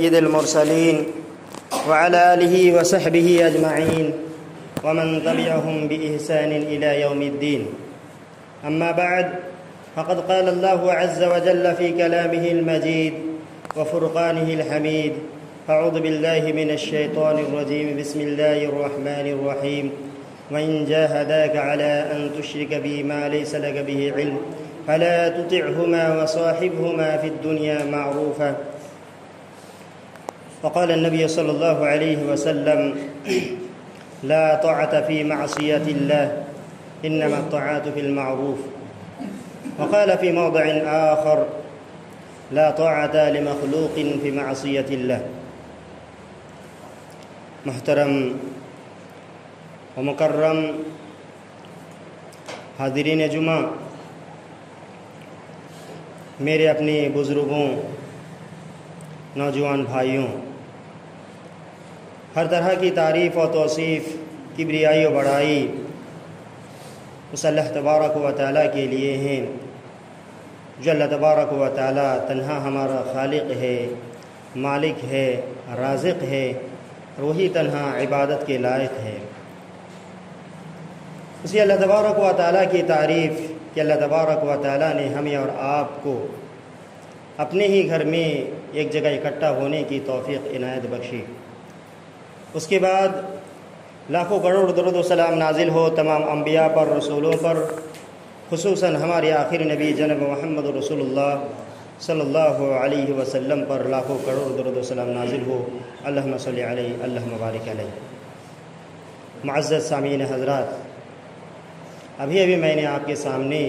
سيد المرسلين وعلى آله وصحبه أجمعين ومن تبعهم بإحسان إلى يوم الدين. أما بعد، فقد قال الله عز وجل في كلامه المجيد وفرقانه الحميد: أعوذ بالله من الشيطان الرجيم، بسم الله الرحمن الرحيم. وإن جاهداك على أن تشرك بي ما ليس لك به علم فلا تطعهما وصاحبهما في الدنيا معروفا. وقال النبي صلى الله عليه وسلم: لا طاعة في معصية الله، إنما الطاعات في المعروف. وقال في موضع آخر: لا طاعة لمخلوق في معصية الله. محترم و مکرم حاضرین جمعہ، میرے اپنے بزرگوں، نوجوان بھائیوں، ہر طرح کی تعریف و توصیف، کبریائی و بڑائی اس اللہ تبارک و تعالیٰ کے لیے ہیں، جو اللہ تبارک و تعالیٰ تنہا ہمارا خالق ہے، مالک ہے، رازق ہے، اور وہی تنہا عبادت کے لائق ہے۔ اسی اللہ تبارک و تعالیٰ کی تعریف کہ اللہ تبارک و تعالیٰ نے ہمیں اور آپ کو اپنے ہی گھر میں ایک جگہ اکٹھا ہونے کی توفیق عنایت بخشی۔ اس کے بعد لاکھوں کروڑ درود و سلام نازل ہو تمام انبیاء پر، رسولوں پر، خصوصاً ہمارے آخری نبی جناب محمد رسول اللہ صلی اللہ علیہ وسلم پر لاکھوں کروڑ درود و سلام نازل ہو۔ اللہم صلی علیہ، اللہم بارک علیہ۔ معزز سامعین حضرات، ابھی میں نے آپ کے سامنے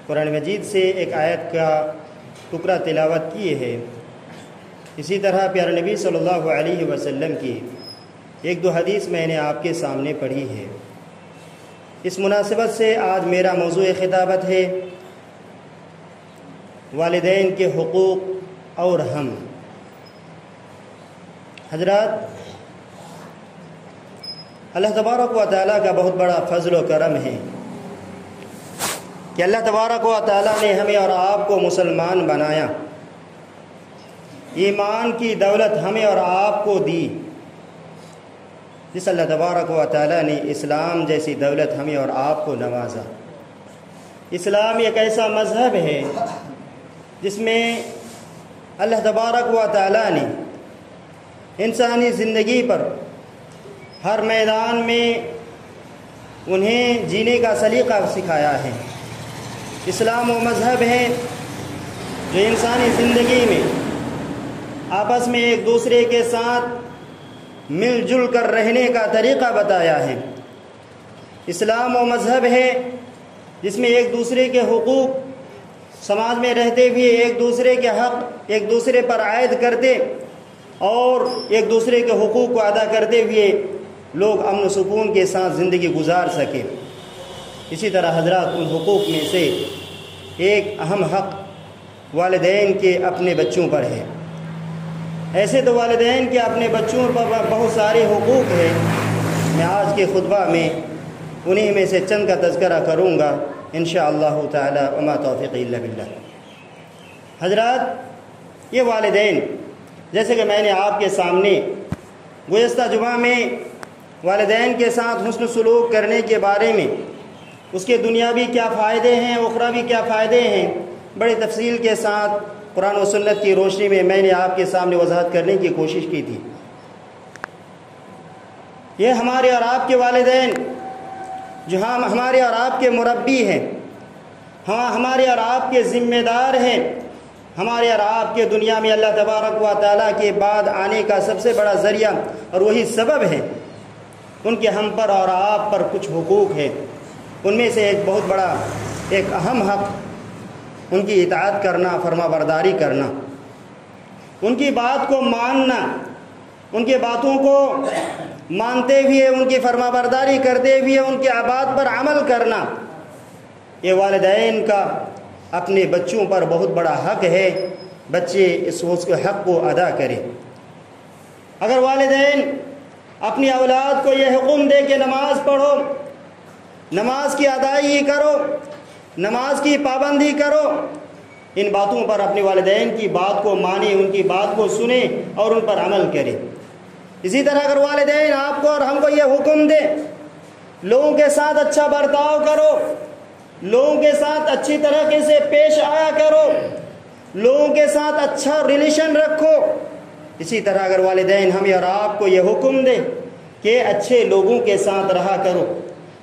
قرآن مجید سے ایک آیت کا ٹکڑا تلاوت کی ہے۔ اسی طرح پیارے نبی صلی اللہ علیہ وسلم کی ایک دو حدیث میں نے آپ کے سامنے پڑھی ہے۔ اس مناسبت سے آج میرا موضوع خطابت ہے والدین کے حقوق اور ہم۔ حضرات، اللہ تبارک و تعالیٰ کا بہت بڑا فضل و کرم ہے کہ اللہ تبارک و تعالیٰ نے ہمیں اور آپ کو مسلمان بنایا، ایمان کی دولت ہمیں اور آپ کو دی۔ جس اللہ تبارک و تعالیٰ نے اسلام جیسی دولت ہمیں اور آپ کو نوازا۔ اسلام ایک ایسا مذہب ہے جس میں اللہ تبارک و تعالیٰ نے انسانی زندگی پر ہر میدان میں انہیں جینے کا سلیقہ سکھایا ہے۔ اسلام وہ مذہب ہے جو انسانی زندگی میں آپس میں ایک دوسرے کے ساتھ مل جل کر رہنے کا طریقہ بتایا ہے۔ اسلام وہ مذہب ہے جس میں ایک دوسرے کے حقوق، سماج میں رہتے ہوئے ایک دوسرے کے حق ایک دوسرے پر عائد کرتے اور ایک دوسرے کے حقوق کو ادا کرتے ہوئے لوگ امن و سکون کے ساتھ زندگی گزار سکے۔ اسی طرح حضرات، ان حقوق میں سے ایک اہم حق والدین کے اپنے بچوں پر ہے۔ ایسے تو والدین کے اپنے بچوں پر بہت سارے حقوق ہیں، میں آج کے خطبہ میں انہی میں سے چند کا تذکرہ کروں گا انشاءاللہ تعالی، وما توفیقی الا باللہ۔ حضرات، یہ والدین، جیسے کہ میں نے آپ کے سامنے گزشتہ جمعہ میں والدین کے ساتھ حسن سلوک کرنے کے بارے میں، اس کے دنیاوی کیا فائدے ہیں، اخروی کیا فائدے ہیں، بڑی تفصیل کے ساتھ قرآن و سنت کی روشنی میں نے آپ کے سامنے وضاحت کرنے کی کوشش کی تھی۔ یہ ہمارے اور آپ کے والدین جو ہمارے اور آپ کے مربی ہیں، ہمارے اور آپ کے ذمہ دار ہیں، ہمارے اور آپ کے دنیا میں اللہ تبارک و تعالیٰ کے بعد آنے کا سب سے بڑا ذریعہ اور وہی سبب ہے۔ ان کے ہم پر اور آپ پر کچھ حقوق ہیں، ان میں سے ایک بہت بڑا، ایک اہم حق ان کی اطاعت کرنا، فرما برداری کرنا، ان کی بات کو ماننا، ان کی باتوں کو مانتے ہوئے ان کی فرما برداری کرتے ہوئے ان کی بات پر عمل کرنا۔ یہ والدین کا اپنے بچوں پر بہت بڑا حق ہے، بچے اس حق کو ادا کریں۔ اگر والدین اپنی اولاد کو یہ حکم دے کہ نماز پڑھو، نماز کی ادائیگی کرو، نماز کی پابندی کرو، ان باتوں پر اپنے والدین کی بات کو مانیں، ان کی بات کو سنیں اور ان پر عمل کریں۔ اسی طرح اگر والدین آپ کو اور ہم کو یہ حکم دیں لوگوں کے ساتھ اچھا برتاؤ کرو، لوگوں کے ساتھ اچھی طریقے سے پیش آیا کرو، لوگوں کے ساتھ اچھا ریلیشن رکھو، اسی طرح اگر والدین ہمیں اور آپ کو یہ حکم دیں کہ اچھے لوگوں کے ساتھ رہا کرو،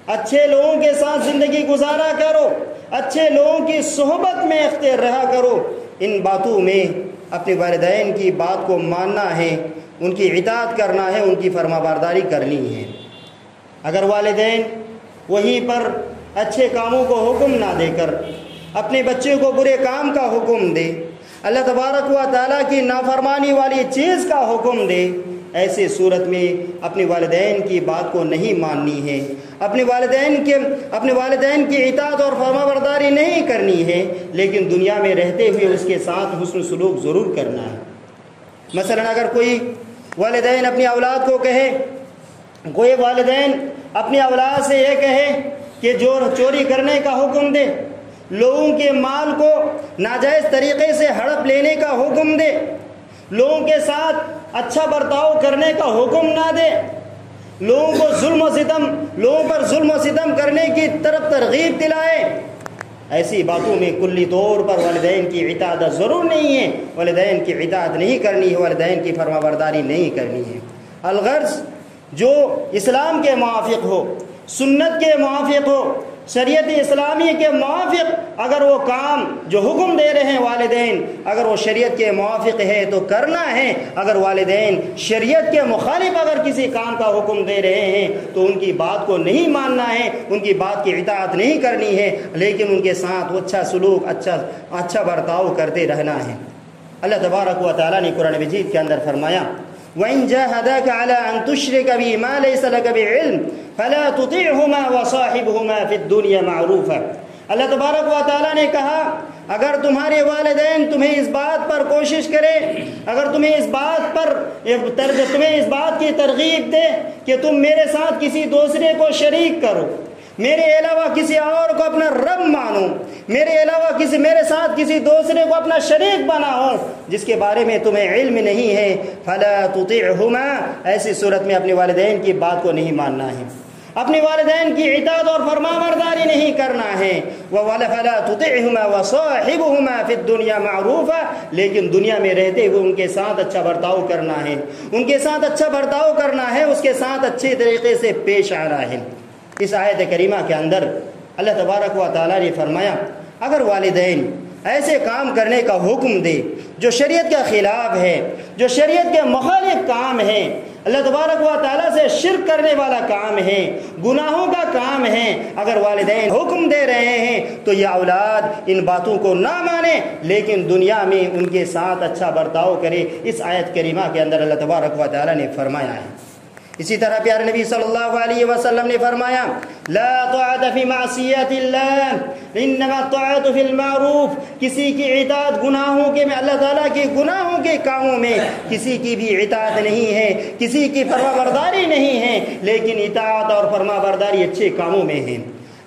اچھے لوگوں کے ساتھ زندگی گزارا کرو، اچھے لوگوں کی صحبت میں اختیار رہا کرو، ان باتوں میں اپنے والدین کی بات کو ماننا ہے، ان کی اطاعت کرنا ہے، ان کی فرمانبرداری کرنی ہے۔ اگر والدین وہیں پر اچھے کاموں کو حکم نہ دے کر اپنے بچے کو برے کام کا حکم دے، اللہ تبارک و تعالیٰ کی نافرمانی والی چیز کا حکم دے، ایسے صورت میں اپنے والدین کی بات کو نہیں ماننی ہے، اپنے والدین کی اطاعت اور فرمانبرداری نہیں کرنی ہے، لیکن دنیا میں رہتے ہوئے اس کے ساتھ حسن سلوک ضرور کرنا ہے۔ مثلا اگر کوئی والدین اپنی اولاد کو کہے، کوئی والدین اپنی اولاد سے یہ کہے کہ جو چوری کرنے کا حکم دے، لوگوں کے مال کو ناجائز طریقے سے ہڑپ لینے کا حکم دے، لوگوں کے ساتھ اچھا برتاؤ کرنے کا حکم نہ دے، لوگوں پر ظلم و ستم کرنے کی طرف ترغیب دلائے، ایسی باتوں میں کلی طور پر والدین کی اطاعت ضرور نہیں ہے، والدین کی اطاعت نہیں کرنی ہے، والدین کی فرمانبرداری نہیں کرنی ہے۔ الغرض جو اسلام کے موافق ہو، سنت کے موافق ہو، شریعت اسلامی کے موافق اگر وہ کام جو حکم دے رہے ہیں والدین اگر وہ شریعت کے موافق ہے تو کرنا ہے، اگر والدین شریعت کے مخالف اگر کسی کام کا حکم دے رہے ہیں تو ان کی بات کو نہیں ماننا ہے، ان کی بات کی اطاعت نہیں کرنی ہے، لیکن ان کے ساتھ اچھا سلوک، اچھا برتاؤ کرتے رہنا ہے۔ اللہ تبارک و تعالیٰ نے قرآن مجید کے اندر فرمایا وَإِن جَاهَدَاكَ عَلَىٰ أَن تُشْرِكَ بِي مَا لَيْسَ لَكَ بِعِلْمٍ فَلَا تُطِعْهُمَا وَصَاحِبْهُمَا فِي الدُّنْيَا مَعْرُوفًا۔ اللہ تبارک و تعالیٰ نے کہا اگر تمہارے والدین تمہیں اس بات پر کوشش کرے، اگر تمہیں اس بات کی ترغیب دے کہ تم میرے ساتھ کسی دوسرے کو شریک کرو، میرے علاوہ کسی اور کو اپنا رب مانو، میرے ساتھ کسی دوسرے کو اپنا شریک بناؤ جس کے بارے میں تمہیں علم نہیں ہے، فلا تطیعہما، ایسی صورت میں اپنے والدین کی بات کو نہیں ماننا ہے، اپنے والدین کی اطاعت اور فرمانبرداری نہیں کرنا ہے، فلا تطیعہما وصاحبہما فی الدنیا معروفا، لیکن دنیا میں رہتے ہوئے ان کے ساتھ اچھا برتاؤ کرنا ہے، ان کے ساتھ اچھا برتاؤ کرنا ہے، اس کے ساتھ اچھے طریقے سے پیش آنا ہے۔ اس آیت کریمہ کے اندر اللہ تبارک و تعالیٰ نے فرمایا اگر والدین ایسے کام کرنے کا حکم دے جو شریعت کے خلاف ہے، جو شریعت کے مخالف کام ہے، اللہ تبارک و تعالیٰ سے شرک کرنے والا کام ہے، گناہوں کا کام ہے، اگر والدین حکم دے رہے ہیں تو یہ اولاد ان باتوں کو نہ مانے لیکن دنیا میں ان کے ساتھ اچھا برتاؤ کرے۔ اس آیت کریمہ کے اندر اللہ تبارک و تعالیٰ نے فرمایا ہے۔ اسی طرح پیارے نبی صلی اللہ علیہ وسلم نے فرمایا لا طاعت فی معصیت اللہ انما الطاعت فی المعروف، کسی کی اطاعت گناہوں کے میں اللہ تعالیٰ کے گناہوں کے کاموں میں کسی کی بھی اطاعت نہیں ہے، کسی کی فرمانبرداری نہیں ہے، لیکن اطاعت اور فرمانبرداری اچھے کاموں میں ہے۔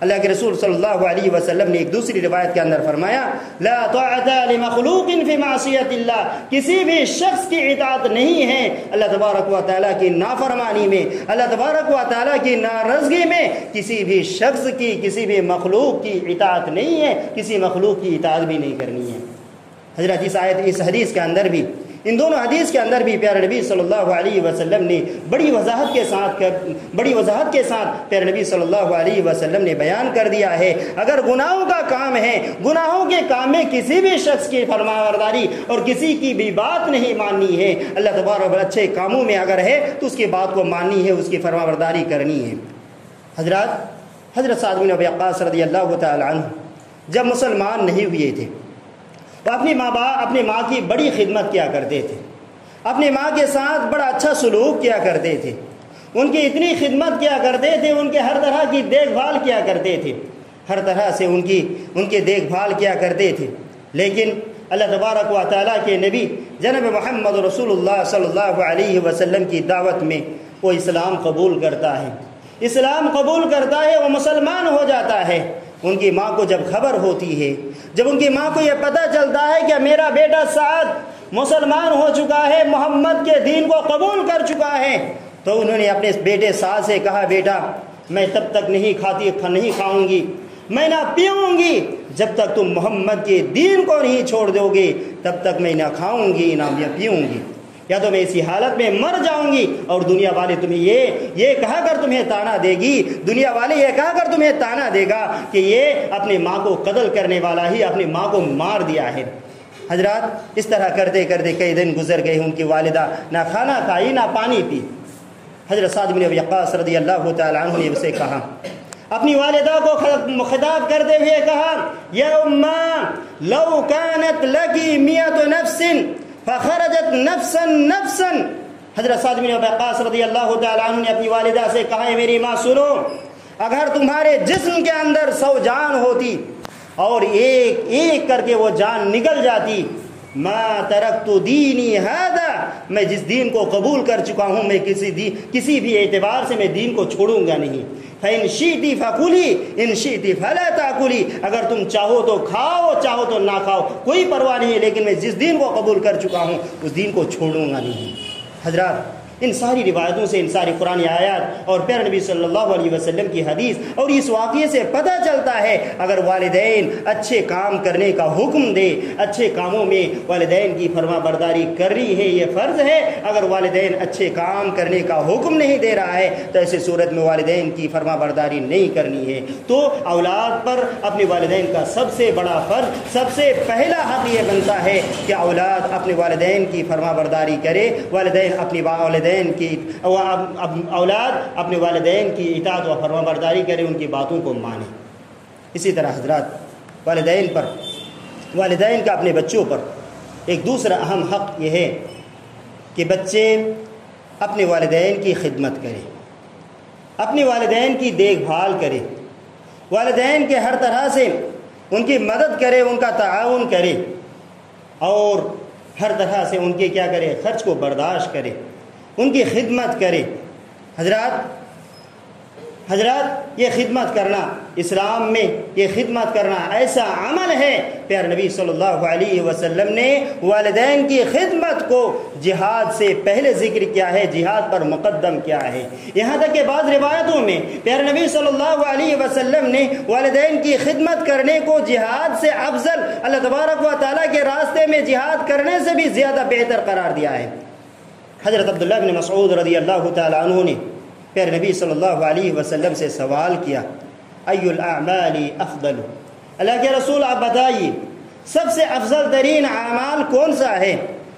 اللہ کے رسول صلی اللہ علیہ وسلم نے ایک دوسری روایت کے اندر فرمایا لا طاعت لمخلوق فی معصیت اللہ، کسی بھی شخص کی اطاعت نہیں ہے اللہ تبارک و تعالیٰ کی نافرمانی میں، اللہ تبارک و تعالیٰ کی ناراضگی میں، کسی بھی شخص کی کسی بھی مخلوق کی اطاعت نہیں ہے، کسی مخلوق کی اطاعت بھی نہیں کرنی ہے۔ حضرت اس حدیث کے اندر بھی، ان دونوں حدیث کے اندر بھی پیارے نبی صلی اللہ علیہ وسلم نے بڑی وضاحت کے ساتھ پیارے نبی صلی اللہ علیہ وسلم نے بیان کر دیا ہے اگر گناہوں کا کام ہے، گناہوں کے کام میں کسی بھی شخص کی فرمانبرداری اور کسی کی بھی بات نہیں ماننی ہے، اللہ تبارک اچھے کاموں میں اگر ہے تو اس کی بات کو ماننی ہے، اس کی فرمانبرداری کرنی ہے۔ حضرت سعد بن ابی وقاص رضی اللہ تعالی عنہ جب مسلمان نہیں ہوئے تھے تو اپنی ماں کی بڑی خدمت کیا کرتے تھے، اپنی ماں کے ساتھ بڑا اچھا سلوک کیا کرتے تھے، ان کی اتنی خدمت کیا کرتے تھے، ان کے ہر طرح کی دیکھ بھال کیا کرتے تھے، ہر طرح سے ان کی دیکھ بھال کیا کرتے تھے، لیکن اللہ تبارک و تعالیٰ کے نبی جناب محمد رسول اللہ صلی اللہ علیہ وسلم کی دعوت میں وہ اسلام قبول کرتا ہے، وہ مسلمان ہو جاتا ہے، ان کی ماں کو جب خبر ہوتی ہے، جب ان کی ماں کو یہ پتہ چلتا ہے کہ میرا بیٹا سعد مسلمان ہو چکا ہے، محمد کے دین کو قبول کر چکا ہے، تو انہوں نے اپنے بیٹے سعد سے کہا بیٹا میں تب تک نہیں کھاؤں گی، میں نہ پیوں گی جب تک تم محمد کے دین کو نہیں چھوڑ دو گے، تب تک میں نہ کھاؤں گی نہ پیوں گی، یا تو میں اسی حالت میں مر جاؤں گی اور دنیا والے تمہیں یہ کہا کر تمہیں تانا دے گی، دنیا والے یہ کہا کر تمہیں تانا دے گا کہ یہ اپنی ماں کو قتل کرنے والا ہی اپنی ماں کو مار دیا ہے۔ حضرات اس طرح کرتے کرتے کئی دن گزر گئے، ان کی والدہ نہ کھانا کھائی نہ پانی پی۔ حضرت سعد بن ابی وقاص رضی اللہ تعالی عنہ نے اسے کہا، اپنی والدہ کو خطاب کرتے ہوئے کہا، یا اماں لو کانت لکی 100 نفس فخرجت نفسا نفسا۔ حضرت سعد بن ابی وقاص رضی اللہ تعالی عنہ نے اپنی والدہ سے کہا، ہے میری ماں سنو، اگر تمہارے جسم کے اندر 100 جان ہوتی اور ایک ایک کر کے وہ جان نکل جاتی، ما ترکت دینی ھذا، میں جس دین کو قبول کر چکا ہوں میں کسی بھی اعتبار سے میں دین کو چھوڑوں گا نہیں۔ فَإِن شِئْتِ فَكُلِي إِن شِئْتِ فَلَا تَأْكُلِي، اگر تم چاہو تو کھاؤ چاہو تو نہ کھاؤ، کوئی پرواہ نہیں ہے، لیکن میں جس دین کو قبول کر چکا ہوں اس دین کو چھوڑوں گا نہیں۔ حضرات ان ساری روایتوں سے، ان ساری قرآنی آیات اور پیارے نبی صلی اللہ علیہ وسلم کی حدیث اور اس واقعے سے پتہ چلتا ہے اگر والدین اچھے کام کرنے کا حکم دے، اچھے کاموں میں والدین کی فرما برداری کر رہی ہے، یہ فرض ہے۔ اگر والدین اچھے کام کرنے کا حکم نہیں دے رہا ہے تو ایسے صورت میں والدین کی فرما برداری نہیں کرنی ہے۔ تو اولاد پر اپنے والدین کا سب سے بڑا فرض، سب سے پہلا حق یہ بنتا ہے کہ اولاد اپنے والدین کی فرما برداری کرے، اولاد اپنے والدین کی اطاعت و فرما برداری کرے، ان کی باتوں کو مانے۔ اسی طرح حضرات والدین کا اپنے بچوں پر ایک دوسرا اہم حق یہ ہے کہ بچے اپنے والدین کی خدمت کریں، اپنے والدین کی دیکھ بھال کرے، والدین کے ہر طرح سے ان کی مدد کرے، ان کا تعاون کرے اور ہر طرح سے ان کے کیا کرے، خرچ کو برداشت کرے، ان کی خدمت کرے۔ حضرات یہ خدمت کرنا اسلام میں، یہ خدمت کرنا ایسا عمل ہے، پیارے نبی صلی اللہ علیہ وسلم نے والدین کی خدمت کو جہاد سے پہلے ذکر کیا ہے، جہاد پر مقدم کیا ہے۔ یہاں تک کہ بعض روایتوں میں پیارے نبی صلی اللہ علیہ وسلم نے والدین کی خدمت کرنے کو جہاد سے افضل، اللہ تبارک و تعالیٰ کے راستے میں جہاد کرنے سے بھی زیادہ بہتر قرار دیا ہے۔ حضرت عبداللہ بن مسعود رضی اللہ تعالی عنہ نے پیارے نبی صلی اللہ علیہ وسلم سے سوال کیا، ای الاعمال افضل، اللہ کے رسول آپ بتائیے سب سے افضل ترین اعمال کون سا ہے؟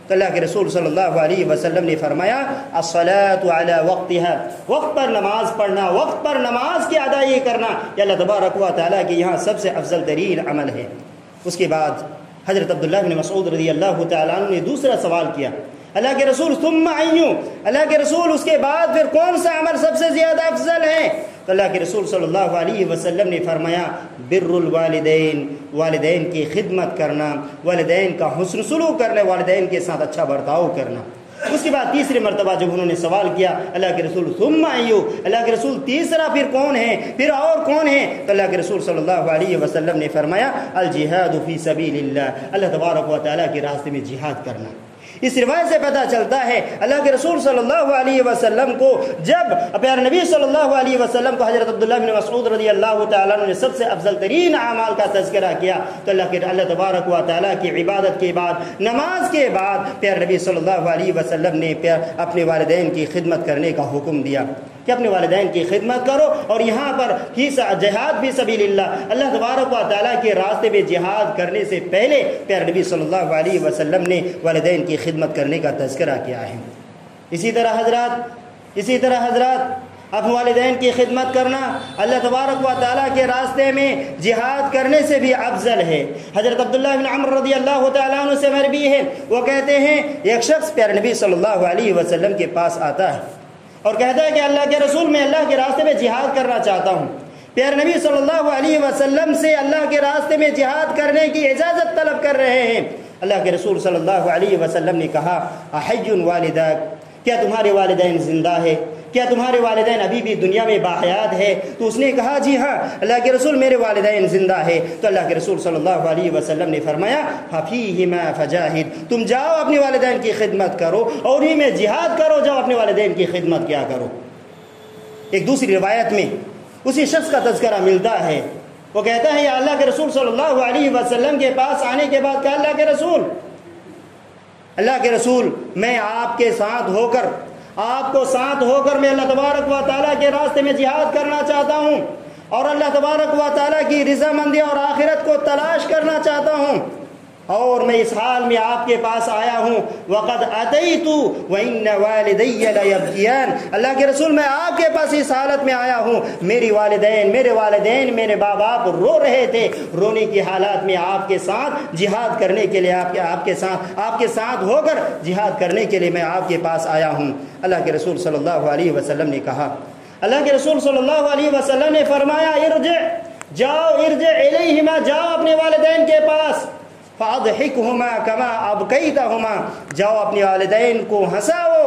تو اللہ کے رسول صلی اللہ علیہ وسلم نے فرمایا، الصلاۃ علی وقتها، وقت پر نماز پڑھنا، وقت پر نماز کی ادائیگی کرنا، یہ اللہ تبارک و تعالیٰ کے یہاں سب سے افضل ترین عمل ہے۔ اس کے بعد حضرت عبداللہ بن مسعود رضی اللہ تعالیٰ عنہ نے دوسرا سوال کیا، اللہ کے رسول ثم ایوں، اللہ کے رسول اس کے بعد پھر کون سا عمل سب سے زیادہ افضل ہے؟ تو اللہ کے رسول صلی اللہ علیہ وسلم نے فرمایا، بر الوالدین، والدین کی خدمت کرنا، والدین کا حسن سلوک کرنا، والدین کے ساتھ اچھا برتاؤ کرنا۔ اس کے بعد تیسری مرتبہ جب انہوں نے سوال کیا، اللہ کے رسول ثم ایوں، اللہ کے رسول تیسرا پھر کون ہے، پھر اور کون ہے؟ تو اللہ کے رسول صلی اللہ علیہ وسلم نے فرمایا، الجہاد فی سبیل اللہ، اللہ تبارک و تعالیٰ کے راستے میں جہاد کرنا۔ اس روایت سے پتہ چلتا ہے اللہ کے رسول صلی اللہ علیہ وسلم کو جب پیارے نبی صلی اللہ علیہ وسلم کو حضرت عبداللہ بن مسعود رضی اللہ تعالیٰ عنہ نے سب سے افضل ترین اعمال کا تذکرہ کیا تو اللہ تبارک و تعالیٰ کی عبادت کے بعد، نماز کے بعد پیارے نبی صلی اللہ علیہ وسلم نے اپنے والدین کی خدمت کرنے کا حکم دیا کہ اپنے والدین کی خدمت کرو۔ اور یہاں پر جہاد فی سبیل اللہ، اللہ تبارک و تعالیٰ کے راستے میں جہاد کرنے سے پہلے پیارے نبی صلی اللہ علیہ وسلم نے والدین کی خدمت کرنے کا تذکرہ کیا ہے۔ اسی طرح حضرات اپنے والدین کی خدمت کرنا اللہ تبارک و تعالیٰ کے راستے میں جہاد کرنے سے بھی افضل ہے۔ حضرت عبداللہ بن عمر رضی اللہ تعالیٰ عنہ سے مروی ہے، وہ کہتے ہیں ایک شخص پیارے نبی صلی اللہ علیہ وسلم کے پاس آتا ہے اور کہتا ہے کہ اللہ کے رسول میں اللہ کے راستے میں جہاد کرنا چاہتا ہوں۔ پیارے نبی صلی اللہ علیہ وسلم سے اللہ کے راستے میں جہاد کرنے کی اجازت طلب کر رہے ہیں۔ اللہ کے رسول صلی اللہ علیہ وسلم نے کہا، احی والداک، کیا تمہارے والدین زندہ ہے؟ کیا تمہارے والدین ابھی بھی دنیا میں باحیات ہے؟ تو اس نے کہا جی ہاں اللہ کے رسول میرے والدین زندہ ہے۔ تو اللہ کے رسول صلی اللہ علیہ وسلم نے فرمایا فَفِيهِمَا فَجَاهِدْ، تم جاؤ اپنے والدین کی خدمت کرو اور انہی میں جہاد کرو، جاؤ اپنے والدین کی خدمت کیا کرو۔ ایک دوسری روایت میں اسی شخص کا تذکرہ ملتا ہے، وہ کہتا ہے یا اللہ کے رسول صلی اللہ علیہ وسلم کے پاس آنے کے بعد کہا اللہ کے رسول میں آپ کے ساتھ ہو کر میں اللہ تبارک و تعالیٰ کے راستے میں جہاد کرنا چاہتا ہوں اور اللہ تبارک و تعالیٰ کی رضامندی اور آخرت کو تلاش کرنا چاہتا ہوں، اور میں اس حال میں آپ کے پاس آیا ہوں وقد اتیت وان والدی لیبکیان، اللہ کے رسول میں آپ کے پاس اس حالت میں آیا ہوں میرے والدین میرے باپ باپ رو رہے تھے، رونے کی حالات میں آپ کے ساتھ جہاد کرنے کے لیے آپ کے ساتھ ہو کر جہاد کرنے کے لیے میں آپ کے پاس آیا ہوں۔ اللہ کے رسول صلی اللہ علیہ وسلم نے کہا، اللہ کے رسول صلی اللہ علیہ وسلم نے فرمایا ارجع الیہما، جاؤ اپنے والدین کے پاس، فَأَضْحِكْهُمَا كَمَا أَبْكَيْتَهُمَا، جاؤ اپنے والدین کو ہنساؤ،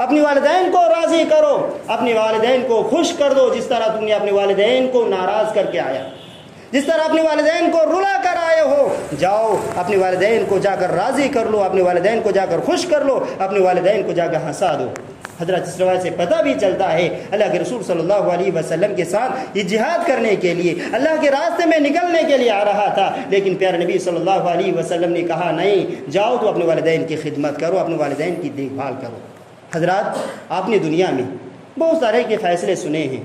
اپنے والدین کو راضی کرو، اپنے والدین کو خوش کر دو، جس طرح تم نے اپنے والدین کو ناراض کر کے آیا، جس طرح اپنے والدین کو رلا کر آئے ہو، جاؤ اپنے والدین کو جا کر راضی کر لو، اپنے والدین کو جا کر خوش کر لو، اپنے والدین کو جا کر ہنسا دو۔ حضرت اس روایت سے پتہ بھی چلتا ہے اللہ کے رسول صلی اللہ علیہ وسلم کے ساتھ یہ جہاد کرنے کے لیے اللہ کے راستے میں نکلنے کے لیے آ رہا تھا، لیکن پیارے نبی صلی اللہ علیہ وسلم نے کہا نہیں، جاؤ تو اپنے والدین کی خدمت کرو، اپنے والدین کی دیکھ بھال کرو۔ حضرات آپ نے دنیا میں بہت سارے کے فیصلے سنے ہیں،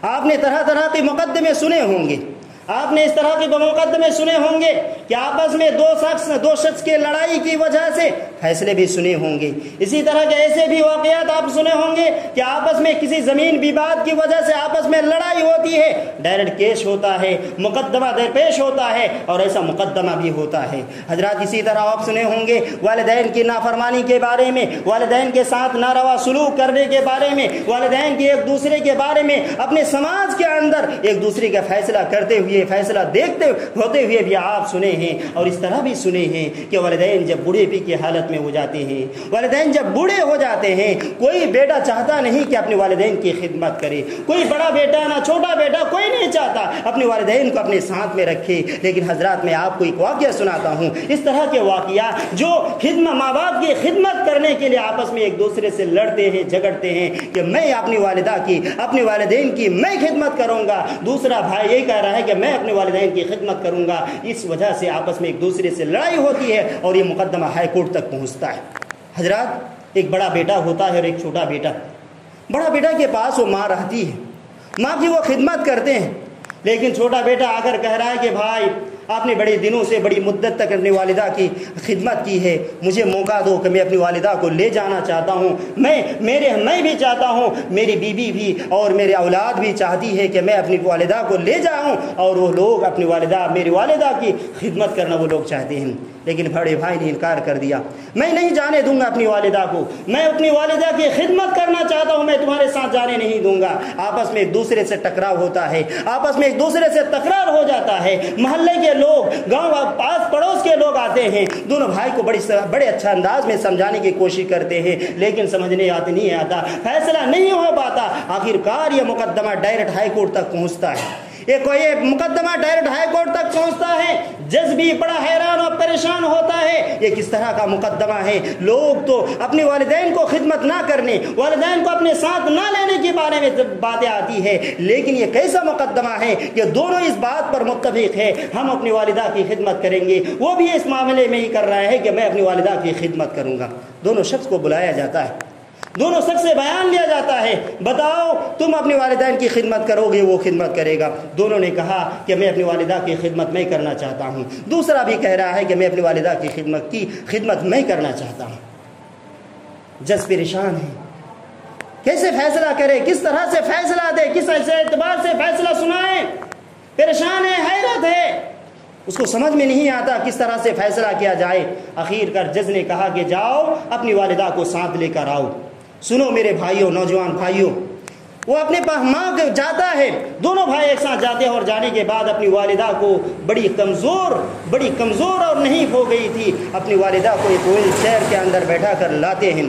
آپ نے طرح طرح کے مقدمے سنے ہوں گے، آپ نے اس طرح کے مقدمے سنے ہوں گے کہ آپس میں دو شخص کے لڑائی کی وجہ سے فیصلے بھی سنے ہوں گے، اسی طرح کے ایسے بھی واقعات آپ سنے ہوں گے کہ آپس میں کسی زمین وواد کی وجہ سے آپس میں لڑائی ہوتی ہے، ڈائریکٹ کیس ہوتا ہے، مقدمہ درپیش ہوتا ہے اور ایسا مقدمہ بھی ہوتا ہے۔ حضرات اسی طرح آپ سنے ہوں گے والدین کی نافرمانی کے بارے میں، والدین کے ساتھ ناروا سلوک کرنے کے بارے میں، والدین کی ایک دوسرے کے بارے میں، اپنے سماج کے اندر ایک دوسرے کا فیصلہ کرتے ہوئے فیصلہ دیکھتے ہوتے ہوئے بھی آپ سنے ہیں، اور اس طرح بھی سنے ہیں کہ والدین جب بوڑھے پی کی حالت میں ہو جاتے ہیں، والدین جب بوڑھے ہو جاتے ہیں، کوئی بیٹا چاہتا نہیں کہ اپنے والدین کی خدمت کرے، کوئی بڑا بیٹا نہ چھوٹا بیٹا، کوئی نہیں چاہتا اپنے والدین کو اپنے ساتھ میں رکھے۔ لیکن حضرات میں آپ کو ایک واقعہ سناتا ہوں، اس طرح کے واقعات جو ماں باپ کی خدمت کرنے کے لیے آپس میں ایک دوسرے سے لڑتے ہیں، جھگڑتے ہیں کہ میں اپنی والدہ کی، اپنے والدین کی میں خدمت کروں گا، دوسرا بھائی یہ کہہ رہا ہے کہ میں اپنے والدین کی خدمت کروں گا، اس وجہ سے آپس میں ایک دوسرے سے لڑائی ہوتی ہے اور یہ مقدمہ ہائی کورٹ تک پہنچتا ہے۔ حضرات ایک بڑا بیٹا ہوتا ہے اور ایک چھوٹا بیٹا، بڑا بیٹا کے پاس وہ ماں رہتی ہے، ماں کی وہ خدمت کرتے ہیں، لیکن چھوٹا بیٹا آ کر کہہ رہا ہے کہ بھائی آپ نے بڑے دنوں سے بڑی مدت تک اپنی والدہ کی خدمت کی ہے، مجھے موقع دو کہ میں اپنی والدہ کو لے جانا چاہتا ہوں، میں بھی چاہتا ہوں، میری بیوی بھی اور میرے اولاد بھی چاہتی ہے کہ میں اپنی والدہ کو لے جاؤں، اور وہ لوگ اپنی والدہ، میری والدہ کی خدمت کرنا وہ لوگ چاہتے ہیں۔ لیکن بڑے بھائی نے انکار کر دیا، میں نہیں جانے دوں گا اپنی والدہ کو، میں اپنی والدہ کی خدمت کرنا چاہتا ہوں، میں تمہارے ساتھ جانے نہیں دوں گا۔ آپس میں ایک دوسرے سے ٹکراؤ ہوتا ہے، آپس میں ایک دوسرے سے تکرار ہو جاتا ہے، محلے کے لوگ، گاؤں پاس پڑوس کے لوگ آتے ہیں، دونوں بھائی کو بڑے اچھا انداز میں سمجھانے کی کوشش کرتے ہیں، لیکن سمجھنے نہیں آتا، فیصلہ نہیں ہو پاتا۔ آخرکار یہ مقدمہ ڈائریکٹ ہائی کورٹ تک پہنچتا ہے، یہ مقدمہ ڈائریکٹ ہائی کورٹ تک پہنچتا ہے۔ جج بھی بڑا حیران اور پریشان ہوتا ہے، یہ کس طرح کا مقدمہ ہے؟ لوگ تو اپنے والدین کو خدمت نہ کرنے، والدین کو اپنے ساتھ نہ لینے کے بارے میں باتیں آتی ہے، لیکن یہ کیسا مقدمہ ہے کہ دونوں اس بات پر متفق ہے ہم اپنی والدہ کی خدمت کریں گے، وہ بھی اس معاملے میں ہی کر رہا ہے کہ میں اپنی والدہ کی خدمت کروں گا۔ دونوں شخص کو بلایا جاتا ہے، دونوں شخص سے بیان لیا جاتا ہے، بتاؤ تم اپنی والدین کی خدمت کرو گے، وہ خدمت کرے گا۔ دونوں نے کہا کہ میں اپنی والدہ کی خدمت میں کرنا چاہتا ہوں، دوسرا بھی کہہ رہا ہے کہ میں اپنی والدہ کی خدمت میں کرنا چاہتا ہوں۔ جج پریشان ہے، کیسے فیصلہ کرے، کس طرح سے فیصلہ دے، کس اعتبار سے فیصلہ سنائے، پریشان ہے، حیرت ہے، اس کو سمجھ میں نہیں آتا کس طرح سے فیصلہ کیا جائے۔ آخر کار جج نے کہا کہ جاؤ اپنی والدہ کو ساتھ لے کر آؤ۔ سنو میرے بھائیوں، نوجوان بھائیوں، وہ اپنے ماں کے جاتا ہے، دونوں بھائی ایک ساتھ جاتے ہیں، اور جانے کے بعد اپنی والدہ کو بڑی کمزور اور نہیں ہو گئی تھی، اپنی والدہ کو ایک وہیل چیئر کے اندر بیٹھا کر لاتے ہیں،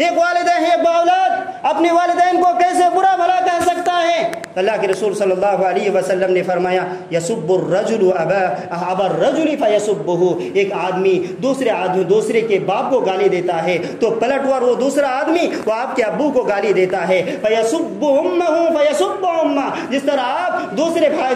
ایک والدین ایک باولاد اپنے والدین کو کیسے برا بھلا کہہ سکتا ہے؟ اللہ کے رسول صلی اللہ علیہ وسلم نے فرمایا یسب الرجل ابا الرجل فیسبہ، ایک آدمی دوسرے کے باپ کو گالی دیتا ہے تو پلٹوار وہ دوسرا آدمی وہ آپ کے ابو کو گالی دیتا ہے، فیسب امہ فیسب امہ، جس طرح آپ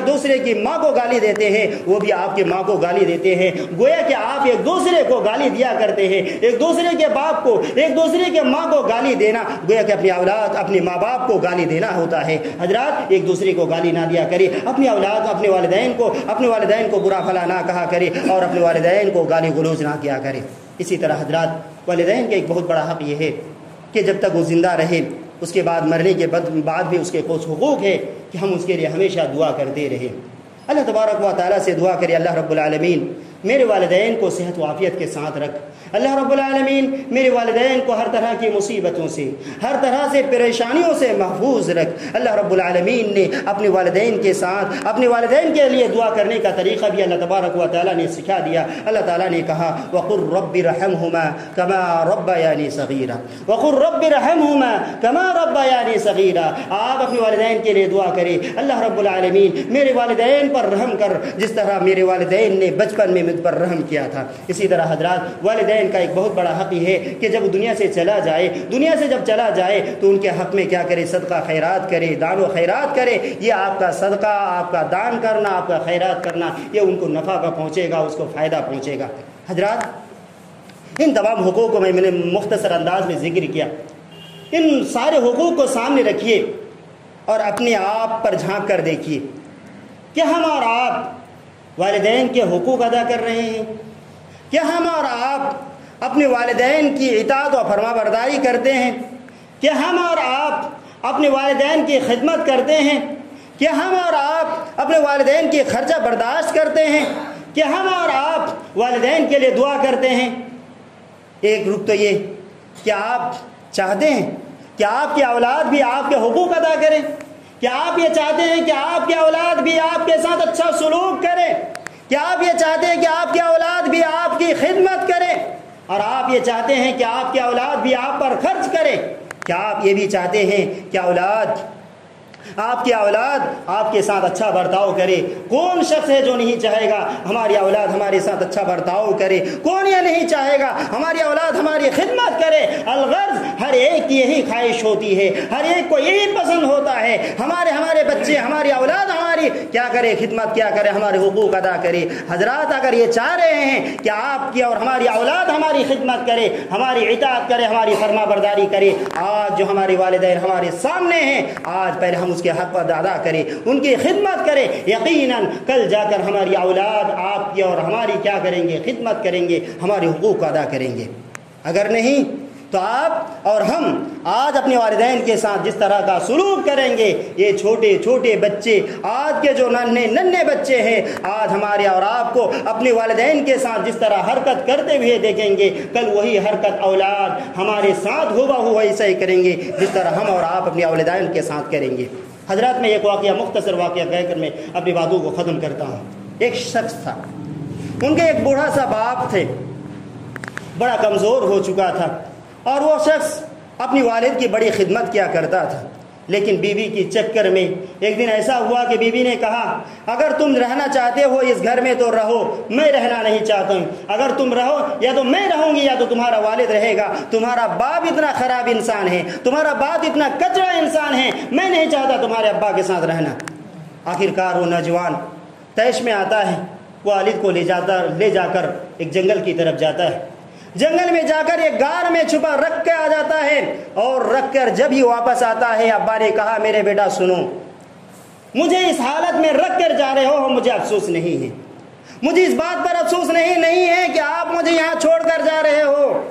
دوسرے کی ماں کو گالی دیتے ہیں وہ بھی آپ کے ماں کو گالی دیتے ہیں، گویا کہ آپ ایک دوسرے کو گالی دیا کرتے ہیں، ایک دوسرے کے باپ کو ایک دوسرے کے ماں کو گالی دینا گویا کہ اپنی اولاد اپنے ماں باپ کو گالی دینا ہوتا ہے۔ حضرات ایک دوسرے کو گالی نہ دیا کرے، اپنی اولاد اپنے والدین کو برا بھلا نہ کہا کرے اور اپنے والدین کو گالی گلوچ نہ کیا کرے۔ اسی طرح حضرات والدین کا ایک بہت بڑا حق یہ ہے کہ جب تک وہ زندہ رہے اس کے بعد مرنے کے بعد بھی اس کے کچھ حقوق ہے کہ ہم اس کے لیے ہمیشہ دعا کرتے رہیں۔ اللہ تبارک و تعالیٰ سے دعا کرے اللہ رب العالمین میرے والدین کو صحت و عافیت کے ساتھ رکھ، اللہ رب العالمین میرے والدین کو ہر طرح کی مصیبتوں سے ہر طرح سے پریشانیوں سے محفوظ رکھ۔ اللہ رب العالمین نے اپنے والدین کے ساتھ اپنے والدین کے لیے دعا کرنے کا طریقہ بھی اللہ تبارک و تعالیٰ نے سکھا دیا۔ اللہ تعالیٰ نے کہا وَقُلْ رَبِّ رَحْمْهُمَا كَمَا رَبَّيَانِي صَغِيرًا، وَقُلْ رَبِّ رَحْمْهُمَا كَمَا رَبَّيَانِي صَغِيرًا، آپ اپنے والدین کے لیے دعا کریں اللہ رب العالمین میرے والدین پر رحم کر جس طرح میرے والدین نے بچپن میں مجھ پر رحم کیا تھا۔ اسی طرح حضرات والدین کا ایک بہت بڑا حق یہ ہے کہ جب دنیا سے جب چلا جائے تو ان کے حق میں کیا کرے؟ صدقہ خیرات کرے، دان و خیرات کرے۔ یہ آپ کا صدقہ، آپ کا دان کرنا، آپ کا خیرات کرنا یہ ان کو نفع کا پہنچے گا، اس کو فائدہ پہنچے گا۔ حضرات ان تمام حقوق کو میں نے مختصر انداز میں ذکر کیا، ان سارے حقوق کو سامنے رکھیے اور اپنے آپ پر جھانک کر دیکھیے کہ ہم اور آپ والدین کے حقوق ادا کر رہے ہیں؟ کیا ہم اور آپ اپنے والدین کی اطاعت و فرما برداری کرتے ہیں؟ کیا ہم اور آپ اپنے والدین کی خدمت کرتے ہیں؟ کیا ہم اور آپ اپنے والدین کی خرچہ برداشت کرتے ہیں؟ کیا ہم اور آپ والدین کے لیے دعا کرتے ہیں؟ ایک رخ تو یہ کیا آپ چاہتے ہیں کہ آپ کی اولاد بھی آپ کے حقوق ادا کریں؟ کیا آپ یہ چاہتے ہیں کہ آپ کی اولاد بھی آپ کے ساتھ اچھا سلوک کرے؟ کیا آپ یہ چاہتے ہیں کہ آپ کی اولاد بھی آپ کی خدمت کرے؟ اور آپ یہ چاہتے ہیں کہ آپ کی اولاد بھی آپ پر خرچ کرے؟ کیا آپ یہ بھی چاہتے ہیں کہ آپ کی اولاد آپ کے ساتھ اچھا برتاؤ کرے؟ کون شخص ہے جو نہیں چاہے گا ہماری اولاد ہمارے ساتھ اچھا برتاؤ کرے؟ کون یہ نہیں چاہے گا ہماری اولاد ہماری خدمت کرے؟ الغرض ہر ایک کی یہی خواہش ہوتی ہے، ہر ایک کو یہی پسند ہوتا ہے ہمارے بچے ہماری اولاد ہماری کیا کرے؟ خدمت کیا کرے؟ ہمارے حقوق ادا کرے۔ حضرات اگر یہ چاہ رہے ہیں کہ آپ کی اور ہماری اولاد ہماری خدمت کرے، ہماری اطاعت کرے، ہماری فرما برداری کرے، آج جو ہمارے والدین ہمارے سامنے ہیں آج پہلے ہم اس کے حق ادا کریں، ان کی خدمت کریں، یقیناً کل جا کر ہماری اولاد آپ کی اور ہماری کیا کریں گے؟ خدمت کریں گے، ہمارے حقوق ادا کریں گے۔ اگر نہیں تو آپ اور ہم آج اپنے والدین کے ساتھ جس طرح کا سلوک کریں گے، یہ چھوٹے چھوٹے بچے آج کے جو ننھے بچے ہیں آج ہمارے اور آپ کو اپنے والدین کے ساتھ جس طرح حرکت کرتے ہوئے دیکھیں گے، کل وہی حرکت اولاد ہمارے ساتھ ہوا ایسا ہی کریں گے جس طرح ہم اور آپ اپنے والدین کے ساتھ کریں گے۔ حضرات میں ایک واقعہ مختصر واقعہ کہہ کر میں اپنی باتوں کو ختم کرتا ہوں۔ ایک شخص تھا، ان کے ایک بوڑھا سا باپ تھے، بڑا کمزور ہو چکا تھا اور وہ شخص اپنی والد کی بڑی خدمت کیا کرتا تھا، لیکن بیوی کی چکر میں ایک دن ایسا ہوا کہ بیوی نے کہا اگر تم رہنا چاہتے ہو اس گھر میں تو رہو، میں رہنا نہیں چاہتا ہوں، اگر تم رہو یا تو میں رہوں گی یا تو تمہارا والد رہے گا، تمہارا باپ اتنا خراب انسان ہے، تمہارا باپ اتنا کچرا انسان ہے، میں نہیں چاہتا تمہارے ابا کے ساتھ رہنا۔ آخرکار وہ نوجوان طیش میں آتا ہے، والد کو لے جا کر ایک جنگل کی طرف جاتا ہے، جنگل میں جا کر ایک غار میں چھپا رکھ کے آ جاتا ہے اور رکھ کر جب ہی واپس آتا ہے ابا نے کہا میرے بیٹا سنو، مجھے اس حالت میں رکھ کر جا رہے ہو، مجھے افسوس نہیں ہے، مجھے اس بات پر افسوس نہیں ہے کہ آپ مجھے یہاں چھوڑ کر جا رہے ہو،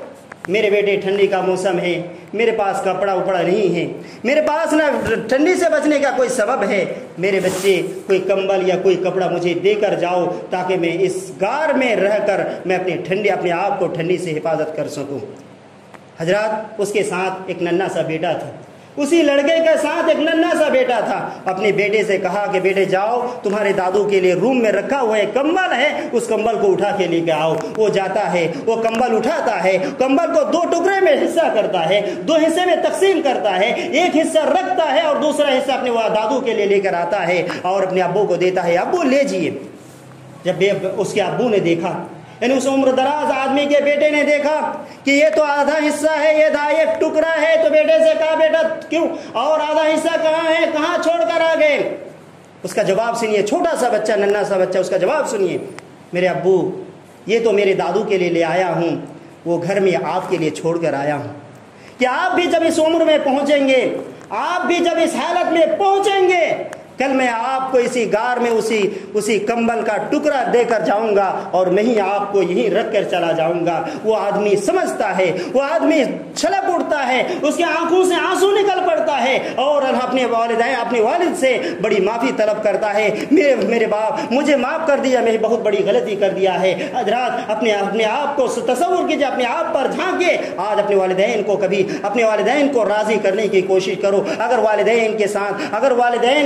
میرے بیٹے ٹھنڈی کا موسم ہے، میرے پاس کپڑا اپڑا نہیں ہے، میرے پاس نہ ٹھنڈی سے بچنے کا کوئی سبب ہے، میرے بچے کوئی کمبل یا کوئی کپڑا مجھے دے کر جاؤ تاکہ میں اس غار میں رہ کر میں اپنے آپ کو ٹھنڈی سے حفاظت کر سکوں۔ حضرات اس کے ساتھ ایک ننھا سا بیٹا تھا، اسی لڑکے کے ساتھ ایک ننھا سا بیٹا تھا، اپنے بیٹے سے کہا کہ بیٹے جاؤ، تمہارے دادو کے لیے روم میں رکھا ہوا ایک کمبل ہے، اس کمبل کو اٹھا کے لے کے آؤ۔ وہ جاتا ہے، وہ کمبل اٹھاتا ہے، کمبل کو 2 ٹکڑے میں حصہ کرتا ہے، 2 حصے میں تقسیم کرتا ہے، ایک حصہ رکھتا ہے اور دوسرا حصہ اپنے دادو کے لیے لے کر آتا ہے اور اپنے ابو کو دیتا ہے، ابو لے جیے۔ جب اس کے ابو نے دیکھا، یعنی اس عمر دراز آدمی کے بیٹے نے دیکھا کہ یہ تو آدھا حصہ ہے، یہ ایک ٹکڑا ہے، تو بیٹے سے کہا بیٹا کیوں اور آدھا حصہ کہاں ہے، کہاں چھوڑ کر آ گئے؟ اس کا جواب سنیے، چھوٹا سا بچہ، ننھا سا بچہ، اس کا جواب سنیے، میرے ابو یہ تو میرے دادو کے لیے لے آیا ہوں، وہ گھر میں آپ کے لیے چھوڑ کر آیا ہوں کہ آپ بھی جب اس عمر میں پہنچیں گے، آپ بھی جب اس حالت میں پہنچیں گے، کل میں آپ کو اسی غار میں اسی کمبل کا ٹکڑا دے کر جاؤں گا اور میں ہی آپ کو یہیں رکھ کر چلا جاؤں گا۔ وہ آدمی سمجھتا ہے، وہ آدمی چھلک اٹھتا ہے، اس کی آنکھوں سے آنسو نکل پڑتا ہے اور اپنے والد سے بڑی معافی طلب کرتا ہے، میرے باپ مجھے معاف کر دیا، میں بہت بڑی غلطی کر دیا ہے۔ حضرات اپنے آپ کو تصور کیجئے، اپنے آپ پر جھانکے، آج اپنے والدین کو راضی کرنے کی کوشش کرو۔ اگر والدین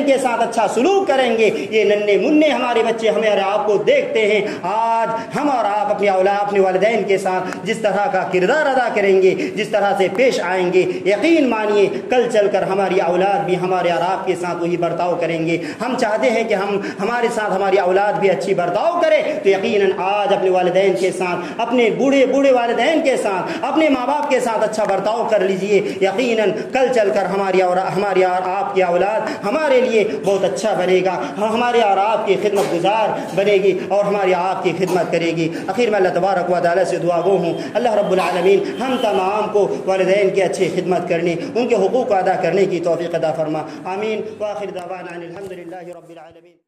کے ساتھ اچھا سلوک کریں گے، یہ ننھے منھے ہمارے بچے ہمارے آپ کو دیکھتے ہیں، آج ہم اور آپ اپنے والدین کے ساتھ جس طرح کا کردار ادا کریں گے، جس طرح سے پیش آئیں گے، یقین مانیے کل چل کر ہماری اولاد بھی ہمارے اور آپ کے ساتھ وہی برتاؤ کریں گے۔ ہم چاہتے ہیں کہ ہمارے ساتھ ہماری اولاد بھی اچھی برتاؤ کرے، تو یقیناً آج اپنے والدین کے ساتھ، اپنے بوڑھے والدین کے ساتھ، اپنے ماں باپ کے ساتھ اچھا برتاؤ کر لیجئے، یقیناً کل چل کر ہماری اور آپ کی اولاد ہمارے لیے بہت اچھا بنے گا، ہمارے اور آپ کی خدمت گزار بنے گی اور ہماری آپ کی خدمت کرے گی۔ اخیر میں اللہ تبارک و تعالیٰ سے دعا گو ہوں، اللہ رب العالمین ہم تمام کو والدین کی اچھی خدمت کرنے، ان کے حقوق ادا کرنے کی توفیق عطا فرما، آمین۔ وآخر دعوانا الحمدللہ رب العالمین۔